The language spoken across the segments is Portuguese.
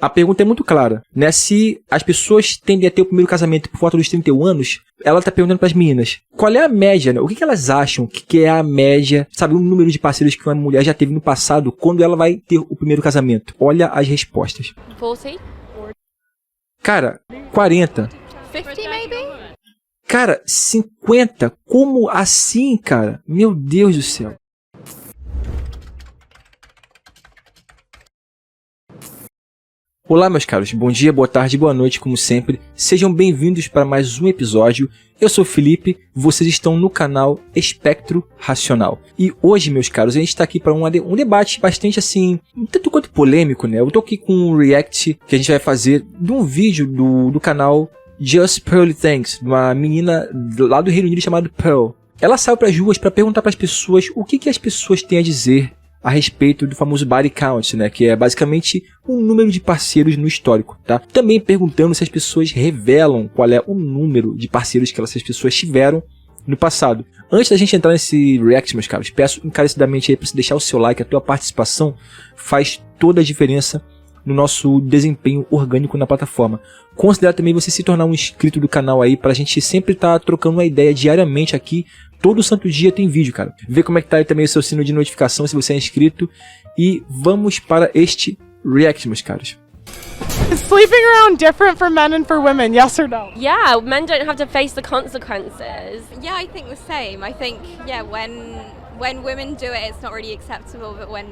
A pergunta é muito clara, né? Se as pessoas tendem a ter o primeiro casamento por volta dos 31 anos, ela tá perguntando pras meninas, qual é a média, né? O que elas acham que é a média, sabe, o número de parceiros que uma mulher já teve no passado quando ela vai ter o primeiro casamento? Olha as respostas. 40? Cara, 40. 50 maybe? Cara, 50? Como assim, cara? Meu Deus do céu. Olá, meus caros. Bom dia, boa tarde, boa noite, como sempre. Sejam bem-vindos para mais um episódio. Eu sou o Felipe, vocês estão no canal Espectro Racional. E hoje, meus caros, a gente está aqui para um debate bastante, assim, um tanto quanto polêmico, né? Eu tô aqui com um react que a gente vai fazer de um vídeo do canal Just Pearly Things, de uma menina lá do Reino Unido chamada Pearl. Ela saiu para as ruas para perguntar para as pessoas o que as pessoas têm a dizer a respeito do famoso body count, né, que é basicamente o número de parceiros no histórico, tá? Também perguntando se as pessoas revelam qual é o número de parceiros que essas pessoas tiveram no passado. Antes da gente entrar nesse react, meus caros, peço encarecidamente aí para você deixar o seu like, a tua participação faz toda a diferença no nosso desempenho orgânico na plataforma. Considere também você se tornar um inscrito do canal aí, pra gente sempre estar trocando uma ideia diariamente aqui. Todo santo dia tem vídeo, cara. Vê como é que tá aí também o seu sino de notificação se você é inscrito. E vamos para este react, meus caros. Is sleeping around different for men and for women, yes or no? Yeah, men don't have to face the consequences. Yeah, I think the same. I think, yeah, when women do it, it's not really acceptable, but when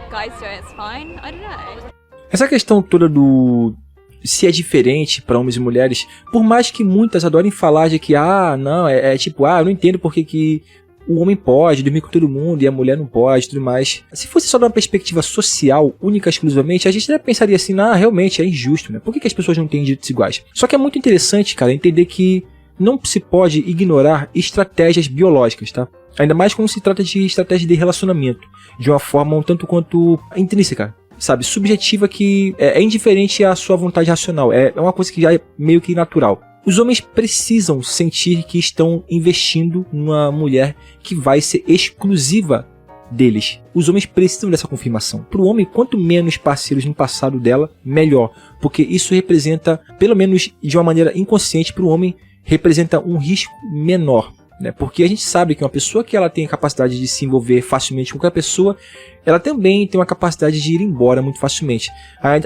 guys do it, it's fine. I don't know. Essa questão toda do se é diferente para homens e mulheres, por mais que muitas adorem falar de que, não, tipo, eu não entendo porque que o homem pode dormir com todo mundo e a mulher não pode, tudo mais. Se fosse só de uma perspectiva social, única e exclusivamente, a gente até pensaria assim, realmente é injusto, né? Por que as pessoas não têm direitos iguais? Só que é muito interessante, cara, entender que não se pode ignorar estratégias biológicas, tá? Ainda mais quando se trata de estratégia de relacionamento, de uma forma um tanto quanto intrínseca, sabe, subjetiva, que é indiferente à sua vontade racional, é uma coisa que já é meio que natural. Os homens precisam sentir que estão investindo numa mulher que vai ser exclusiva deles. Os homens precisam dessa confirmação. Para o homem, quanto menos parceiros no passado dela, melhor, porque isso representa, pelo menos de uma maneira inconsciente para o homem, representa um risco menor. Né? Porque a gente sabe que uma pessoa que ela tem a capacidade de se envolver facilmente com qualquer pessoa, ela também tem uma capacidade de ir embora muito facilmente.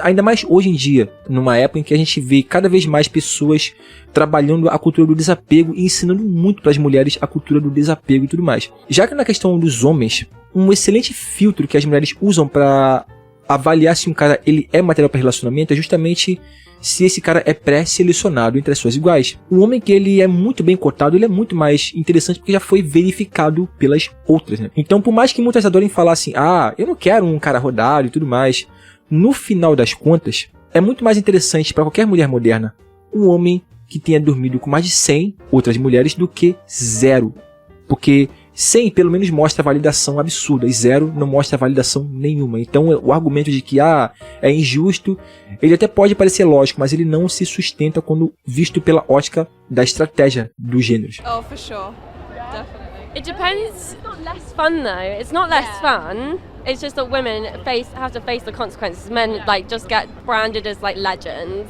Ainda mais hoje em dia, numa época em que a gente vê cada vez mais pessoas trabalhando a cultura do desapego e ensinando muito para as mulheres a cultura do desapego e tudo mais. Já que na questão dos homens, um excelente filtro que as mulheres usam para avaliar se um cara ele é material para relacionamento é justamente se esse cara é pré-selecionado entre as suas iguais. O homem que ele é muito bem cotado, ele é muito mais interessante porque já foi verificado pelas outras, né? Então, por mais que muitas adorem falar assim, eu não quero um cara rodado e tudo mais, no final das contas, é muito mais interessante para qualquer mulher moderna um homem que tenha dormido com mais de 100 outras mulheres do que 0. Porque 100 pelo menos mostra validação absurda e 0 não mostra validação nenhuma. Então o argumento de que é injusto, ele até pode parecer lógico, mas ele não se sustenta quando visto pela ótica da estratégia dos gêneros. Oh, for sure. Definitely. It depends. It's not less fun though. It's not less fun. It's just that women have to face the consequences. Men just get branded as legends.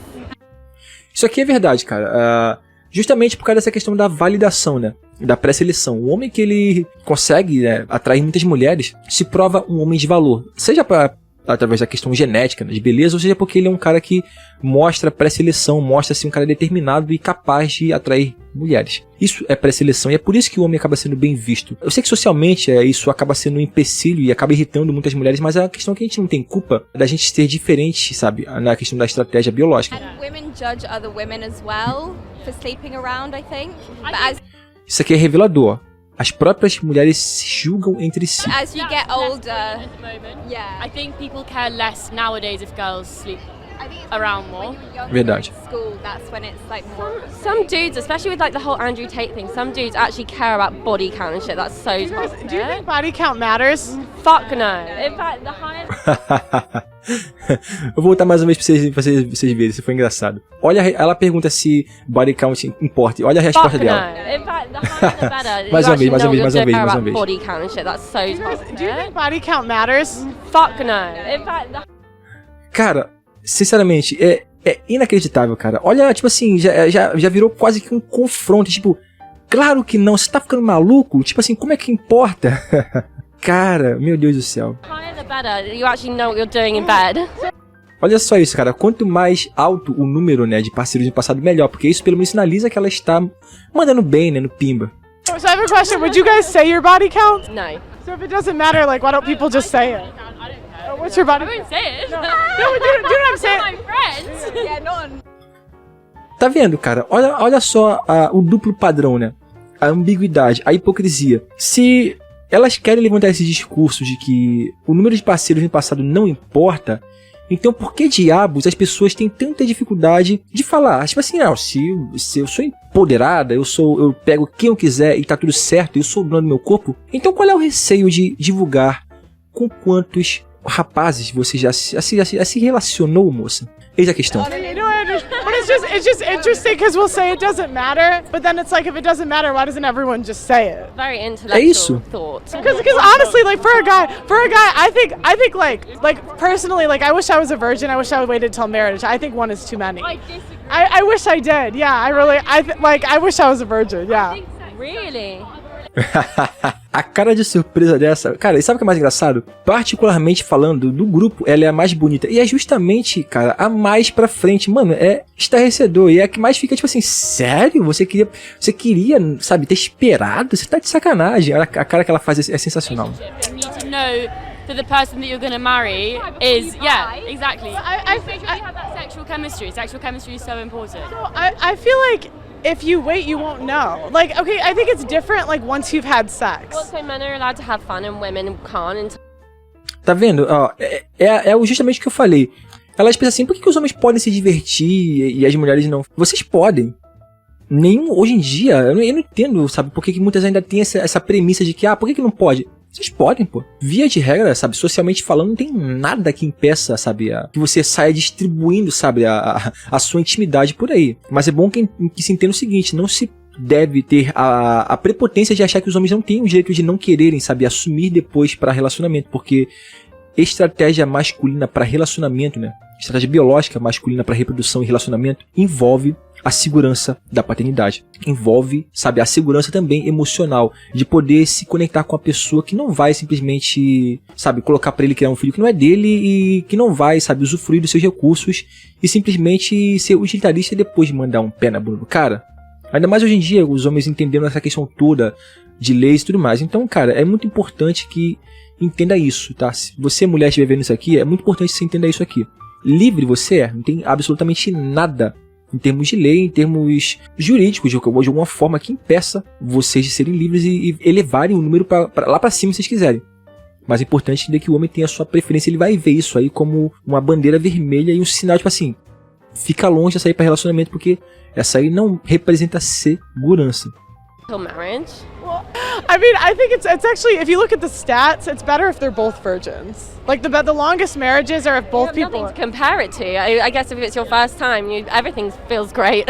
Isso aqui é verdade, cara. Justamente por causa dessa questão da validação, né? Da pré-seleção. O homem que ele consegue, né, atrair muitas mulheres se prova um homem de valor. Seja através da questão genética, né, de beleza, ou seja porque ele é um cara que mostra pré-seleção, mostra assim, um cara determinado e capaz de atrair mulheres. Isso é pré-seleção e é por isso que o homem acaba sendo bem visto. Eu sei que socialmente isso acaba sendo um empecilho e acaba irritando muitas mulheres, mas é a questão que a gente não tem culpa da gente ser diferente, sabe? Na questão da estratégia biológica. And women judge other women as well for sleeping around, I think. Isso aqui é revelador. As próprias mulheres se julgam entre si. As you get older, At the moment, yeah. I think people care less nowadays if girls sleep I think it's around when more. you're younger Verdade. in school, that's when it's more. Some dudes, especially with the whole Andrew Tate thing, some dudes actually care about body count and shit. That's so toxic. Do you think body count matters? Fuck no. In fact, the higher... Eu vou voltar mais uma vez pra vocês verem, isso foi engraçado. Olha, ela pergunta se body count importa. Olha a resposta Fuck dela. no. In fact, the higher the better. Mais You uma vez, actually mais uma know vez, you're mais uma gonna vez, care mais uma about vez. body count and shit. That's so Do you toxic. think body count matters? Fuck no. In fact, Cara, sinceramente, é inacreditável, cara. Olha, tipo assim, já virou quase que um confronto, tipo, claro que não, você tá ficando maluco? Tipo assim, como é que importa? Cara, meu Deus do céu. Higher the better. You actually know what you're doing in bed. Olha só isso, cara. Quanto mais alto o número, né, de parceiros no passado, melhor. Porque isso pelo menos sinaliza que ela está mandando bem, né, no pimba. So I have a question. Would you guys say your body count? No. So if it doesn't matter, like, why don't people just say it? What's your body? I won't say it. No, do you know what I'm saying? My friends. Yeah, not. Tá vendo, cara? Olha só o duplo padrão, né? A ambiguidade, a hipocrisia. Se elas querem levantar esse discurso de que o número de parceiros no passado não importa, então por que diabos as pessoas têm tanta dificuldade de falar? Tipo assim, não, se eu sou empoderada, eu pego quem eu quiser e tá tudo certo, eu sou o dono do meu corpo, então qual é o receio de divulgar com quantos rapazes você já se relacionou, moça? Eis a questão. You know, but it's just interesting because we'll say it doesn't matter, but then it's like if it doesn't matter, why doesn't everyone just say it? Very É intellectual isso. thought. Because honestly, like for a guy, I think like personally, like I wish I was a virgin. I wish I waited till marriage. I think one is too many. I disagree. I wish I did. Yeah, I wish I was a virgin. Yeah. Really? A cara de surpresa dessa... Cara, e sabe o que é mais engraçado? Particularmente falando do grupo, ela é a mais bonita. E é justamente, cara, a mais pra frente. Mano, é estarrecedor. E é a que mais fica, tipo assim, sério? Você queria, sabe, ter esperado? Você tá de sacanagem. A cara que ela faz é sensacional. You need to know that the person that you're going to marry is, yeah, exactly. I Make sure you have that sexual chemistry. Sexual chemistry is so important. I feel like if you wait, you won't know. Like, okay, I think it's different, like, once you've had sex. Also, men are allowed to have fun and women can't. Tá vendo? Ó, justamente o que eu falei. Elas pensam assim, por que os homens podem se divertir e as mulheres não? Vocês podem. Hoje em dia, eu não entendo, sabe, por que muitas ainda têm essa premissa de que, por que não pode? Vocês podem, pô. Via de regra, sabe, socialmente falando, não tem nada que impeça, sabe, que você saia distribuindo, sabe, a sua intimidade por aí. Mas é bom que se entenda o seguinte, não se deve ter a prepotência de achar que os homens não têm o direito de não quererem, sabe, assumir depois para relacionamento, porque estratégia masculina para relacionamento, né, estratégia biológica masculina para reprodução e relacionamento envolve a segurança da paternidade. Envolve, sabe, a segurança também emocional, de poder se conectar com a pessoa que não vai simplesmente, sabe, colocar pra ele criar um filho que não é dele e que não vai, sabe, usufruir dos seus recursos e simplesmente ser utilitarista depois de mandar um pé na bunda do cara. Ainda mais hoje em dia, os homens entendendo essa questão toda de leis e tudo mais. Então, cara, é muito importante que entenda isso, tá? Se você, mulher, estiver vendo isso aqui, é muito importante que você entenda isso aqui. Livre você não tem absolutamente nada em termos de lei, em termos jurídicos, de alguma forma que impeça vocês de serem livres e elevarem o número lá pra cima se vocês quiserem. Mas é importante entender que o homem tem a sua preferência, ele vai ver isso aí como uma bandeira vermelha e um sinal, tipo assim, fica longe dessa aí pra relacionamento, porque essa aí não representa segurança. Marriage. Well, I mean, I think it's actually, if you look at the stats, it's better if they're both virgins. Like the longest marriages are if both people. Nothing to compare it to. I guess if it's your first time, everything feels great.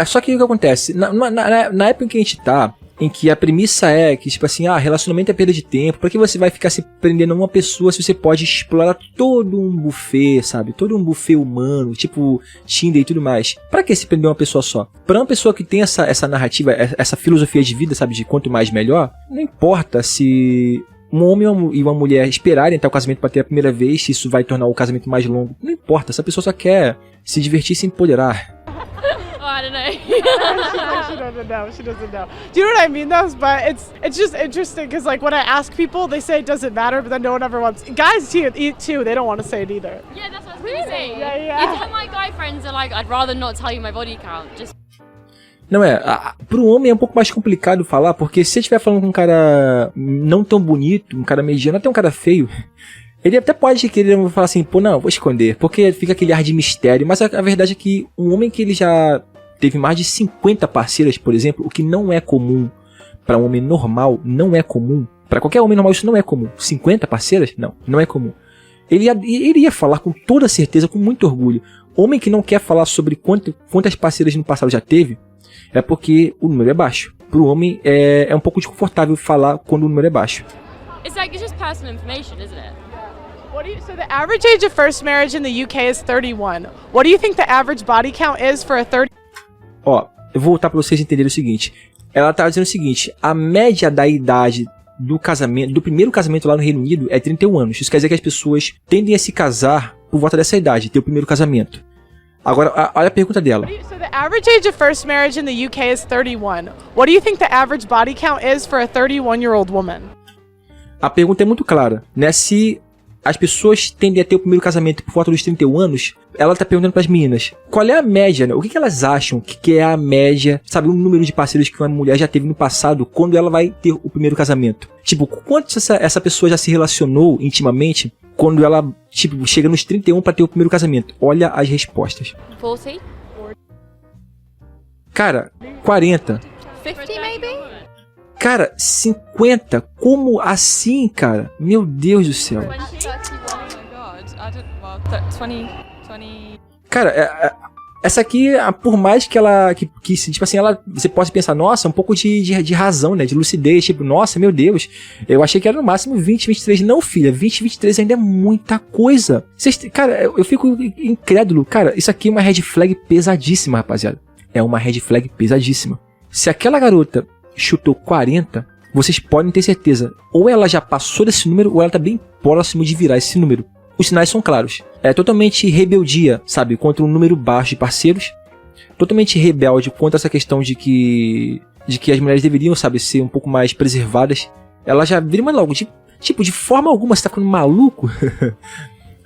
Só que o que acontece? Na época em que a gente tá, em que a premissa é que, tipo assim, relacionamento é perda de tempo, pra que você vai ficar se prendendo a uma pessoa se você pode explorar todo um buffet, sabe? Todo um buffet humano, tipo Tinder e tudo mais. Pra que se prender a uma pessoa só? Pra uma pessoa que tem essa narrativa, essa filosofia de vida, sabe? De quanto mais melhor, não importa se um homem e uma mulher esperarem até o casamento pra ter a primeira vez, se isso vai tornar o casamento mais longo. Não importa, essa pessoa só quer se divertir e se empoderar. I don't know. She doesn't know. Do you know what I mean though? But it's just interesting because like when I ask people, they say it doesn't matter, but then no one ever wants. Guys too, they don't want to say it either. Yeah, that's what I was going to say. Yeah. All my guy friends are like, I'd rather not tell you my body count. Just. Não pro homem é um pouco mais complicado falar, porque se você estiver falando com um cara não tão bonito, um cara mediano, até um cara feio, ele até pode querer falar assim, pô, não, vou esconder, porque fica aquele ar de mistério, mas a verdade é que um homem que ele já teve mais de 50 parceiras, por exemplo, o que não é comum para um homem normal, não é comum. Para qualquer homem normal isso não é comum. 50 parceiras? Não é comum. Ele iria falar com toda certeza, com muito orgulho. Homem que não quer falar sobre quantas parceiras no passado já teve, é porque o número é baixo. Para o homem é um pouco desconfortável falar quando o número é baixo. It's like, it's just personal information, isn't it? So the average age of first marriage in the UK is 31. What do you think the average body count is for a 30? Ó, eu vou voltar pra vocês entenderem o seguinte. Ela tá dizendo o seguinte, a média da idade do casamento, do primeiro casamento lá no Reino Unido é 31 anos. Isso quer dizer que as pessoas tendem a se casar por volta dessa idade, ter o primeiro casamento. Agora, olha a pergunta dela. So the average age of first marriage in the UK is 31. What do you think the average body count is for a 31-year-old woman? A pergunta é muito clara, né? Se as pessoas tendem a ter o primeiro casamento por volta dos 31 anos, ela tá perguntando pras meninas, qual é a média, né? O que elas acham que é a média, sabe, o número de parceiros que uma mulher já teve no passado quando ela vai ter o primeiro casamento? Tipo, quanto essa pessoa já se relacionou intimamente quando ela, tipo, chega nos 31 pra ter o primeiro casamento? Olha as respostas. 40? Cara, 40. 50 maybe? Cara, 50? Como assim, cara? Meu Deus do céu. 31. Oh my god. I don't, well, 20. Cara, essa aqui, por mais que ela, que tipo assim, ela, você possa pensar, nossa, um pouco de razão, né, de lucidez, tipo, nossa, meu Deus, eu achei que era no máximo 20, 23, não, filha, 20, 23 ainda é muita coisa. Cara, eu fico incrédulo, cara, isso aqui é uma red flag pesadíssima, rapaziada, é uma red flag pesadíssima. Se aquela garota chutou 40, vocês podem ter certeza, ou ela já passou desse número, ou ela tá bem próximo de virar esse número. Os sinais são claros. É totalmente rebeldia, sabe, contra um número baixo de parceiros. Totalmente rebelde contra essa questão de que as mulheres deveriam, sabe, ser um pouco mais preservadas. Ela já vira uma logo, de forma alguma você tá ficando maluco.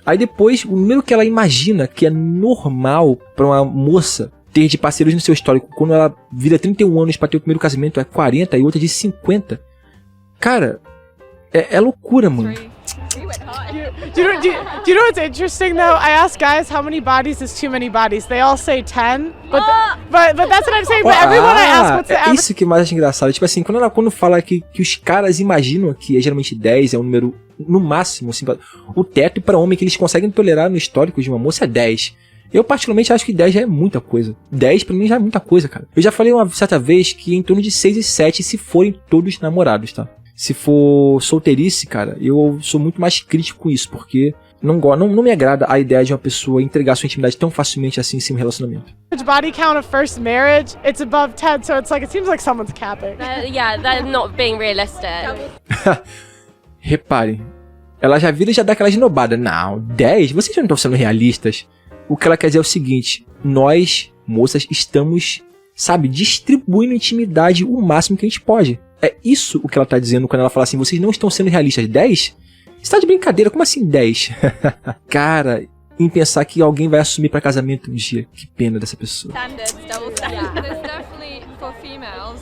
Aí depois, o número que ela imagina que é normal pra uma moça ter de parceiros no seu histórico, quando ela vira 31 anos pra ter o primeiro casamento, é 40 e outra de 50. Cara, é loucura, mano. Do you know what's interesting though? I ask guys how many bodies is too many bodies. They all say 10, but that's what I'm saying. But everyone I ask what's the average. Isso que mais acho engraçado. Tipo assim, quando fala que os caras imaginam que é geralmente 10, é um número no máximo, assim, o teto para homem que eles conseguem tolerar no histórico de uma moça é 10. Eu particularmente acho que 10 já é muita coisa. 10 pra mim já é muita coisa, cara. Eu já falei uma certa vez que em torno de 6 e 7 se forem todos namorados, tá? Se for solteirice, cara, eu sou muito mais crítico com isso, porque não me agrada a ideia de uma pessoa entregar sua intimidade tão facilmente assim em um relacionamento. Body count of first marriage, it's above 10, so it's like, it seems like someone's capping. Yeah, they're not being realistic. Reparem, ela já vira e já dá aquela esnobada. Não, 10? Vocês não estão sendo realistas. O que ela quer dizer é o seguinte, nós, moças, estamos, sabe, distribuindo intimidade o máximo que a gente pode. É isso o que ela tá dizendo quando ela fala assim, vocês não estão sendo realistas. 10? Você tá de brincadeira, como assim 10? Cara, em pensar que alguém vai assumir pra casamento um dia. Que pena dessa pessoa. Standards, double standards. There's definitely for females.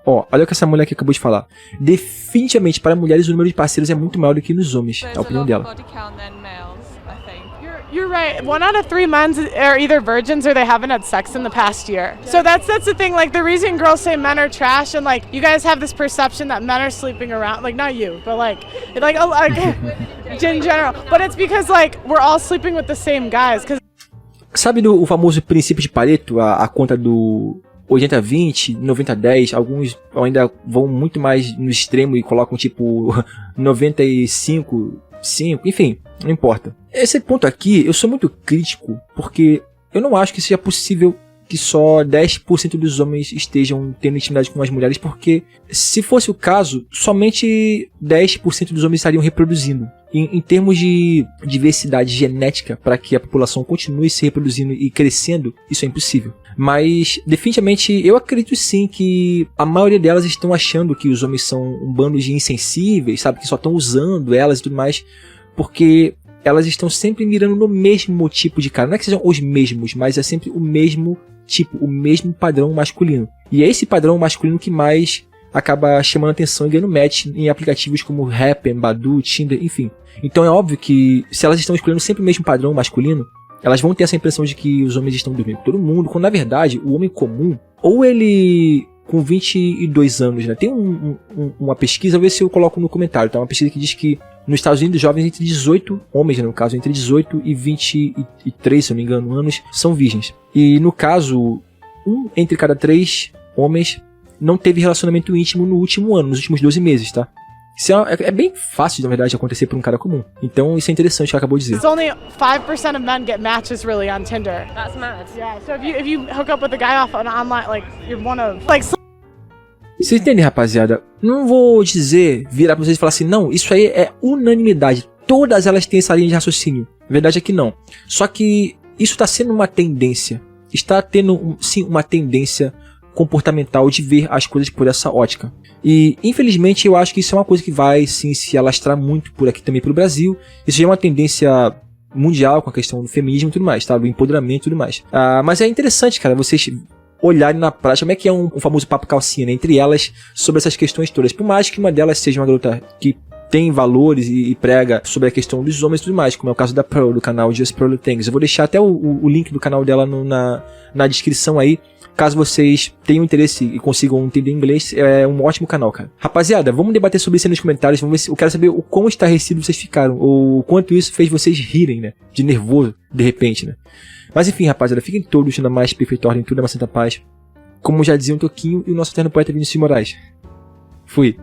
Ó, olha o que essa mulher aqui acabou de falar. Definitivamente, para mulheres, o número de parceiros é muito maior do que nos homens. É a opinião dela. You're right. 1 out of 3 men are either virgins or they haven't had sex in the past year. So that's the thing. Like the reason girls say men are trash, and like you guys have this perception that men are sleeping around. Like not you, but like in general. But it's because like we're all sleeping with the same guys. Sabe o famoso princípio de Pareto, a conta do 80-20, 90-10, alguns ainda vão muito mais no extremo e colocam tipo 95-5, enfim, não importa. Esse ponto aqui, eu sou muito crítico, porque eu não acho que seja possível que só 10% dos homens estejam tendo intimidade com as mulheres, porque se fosse o caso, somente 10% dos homens estariam reproduzindo. Em termos de diversidade genética, para que a população continue se reproduzindo e crescendo, isso é impossível. Mas, definitivamente, eu acredito sim que a maioria delas estão achando que os homens são um bando de insensíveis, sabe? Que só estão usando elas e tudo mais, porque elas estão sempre mirando no mesmo tipo de cara. Não é que sejam os mesmos, mas é sempre o mesmo tipo, o mesmo padrão masculino. E é esse padrão masculino que mais acaba chamando atenção e ganhando match em aplicativos como Happn, Badoo, Tinder, enfim. Então é óbvio que se elas estão escolhendo sempre o mesmo padrão masculino, elas vão ter essa impressão de que os homens estão dormindo com todo mundo, quando na verdade o homem comum, ou ele com 22 anos, né? Tem uma pesquisa, vou ver se eu coloco no comentário, tá? Uma pesquisa que diz que nos Estados Unidos, jovens entre 18, homens, né, no caso, entre 18 e 23, se eu não me engano, anos, são virgens. E no caso, 1 entre cada 3 homens não teve relacionamento íntimo no último ano, nos últimos 12 meses, tá? Isso é bem fácil, na verdade, de acontecer por um cara comum. Então, isso é interessante o que ela acabou de dizer. It's only 5% of men get matches really on Tinder. That's mad. Yeah, so if you hook up with a guy off an online, like, you're one of, like, Vocês entendem, rapaziada? Não vou virar pra vocês e falar assim, não, isso aí é unanimidade. Todas elas têm essa linha de raciocínio. A verdade é que não. Só que isso está sendo uma tendência. Está tendo, sim, uma tendência comportamental de ver as coisas por essa ótica. E, infelizmente, eu acho que isso é uma coisa que vai, sim, se alastrar muito por aqui também pelo Brasil. Isso já é uma tendência mundial com a questão do feminismo e tudo mais, tá? Do empoderamento e tudo mais. Mas é interessante, cara, vocês olharem na prática como é que é um famoso papo calcinha, né, entre elas sobre essas questões todas. Por mais que uma delas seja uma garota que tem valores e prega sobre a questão dos homens e tudo mais, como é o caso da Pearl, do canal Just Pearl Things. Eu vou deixar até o link do canal dela na descrição aí, caso vocês tenham interesse e consigam entender inglês. É um ótimo canal, cara. Rapaziada, vamos debater sobre isso aí nos comentários. Vamos ver se eu quero saber o quão estarrecidos vocês ficaram, ou o quanto isso fez vocês rirem, né, de nervoso, de repente, né. Mas enfim, rapaziada, fiquem todos na mais perfeita ordem, tudo na mais santa paz. Como já dizia um Toquinho e o nosso eterno poeta Vinícius de Moraes. Fui.